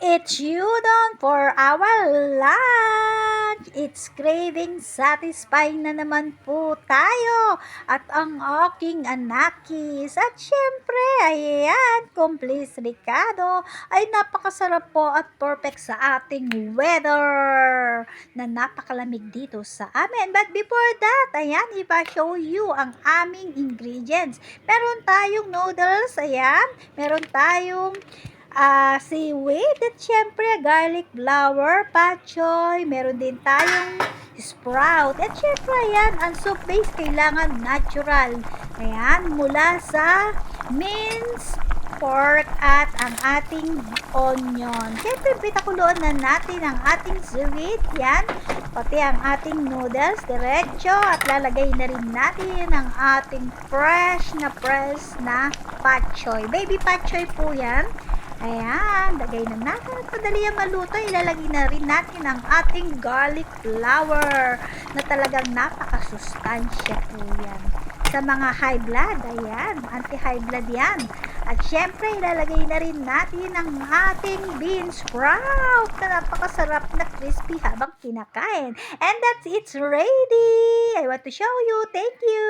It's udon for our lunch! It's craving satisfying na naman po tayo at ang aking anakis. At syempre, ayan, Complis Ricardo ay napakasarap po at perfect sa ating weather na napakalamig dito sa amin. But before that, ayan, ipa-show you ang aming ingredients. Meron tayong noodles, ayan, meron tayong seaweed at syempre garlic flour, pak choy, meron din tayong sprout. At syempre ayan, ang soup base kailangan natural. Ayan, mula sa minced pork at ang ating onion. Syempre pitakuluan na natin ang ating seaweed, yan, pati ang ating noodles, diretso, at lalagay na rin natin ang ating fresh na pak choy. Baby pak choy po yan. Ayan, lagay na natin at madali ang maluto. Ilalagay na rin natin ang ating garlic flour na talagang napakasustansya po yan. Sa mga high blood, ayan, anti-high blood yan. At syempre, ilalagay na rin natin ang ating bean sprout na napakasarap na crispy habang kinakain. And that's it's ready! I want to show you. Thank you!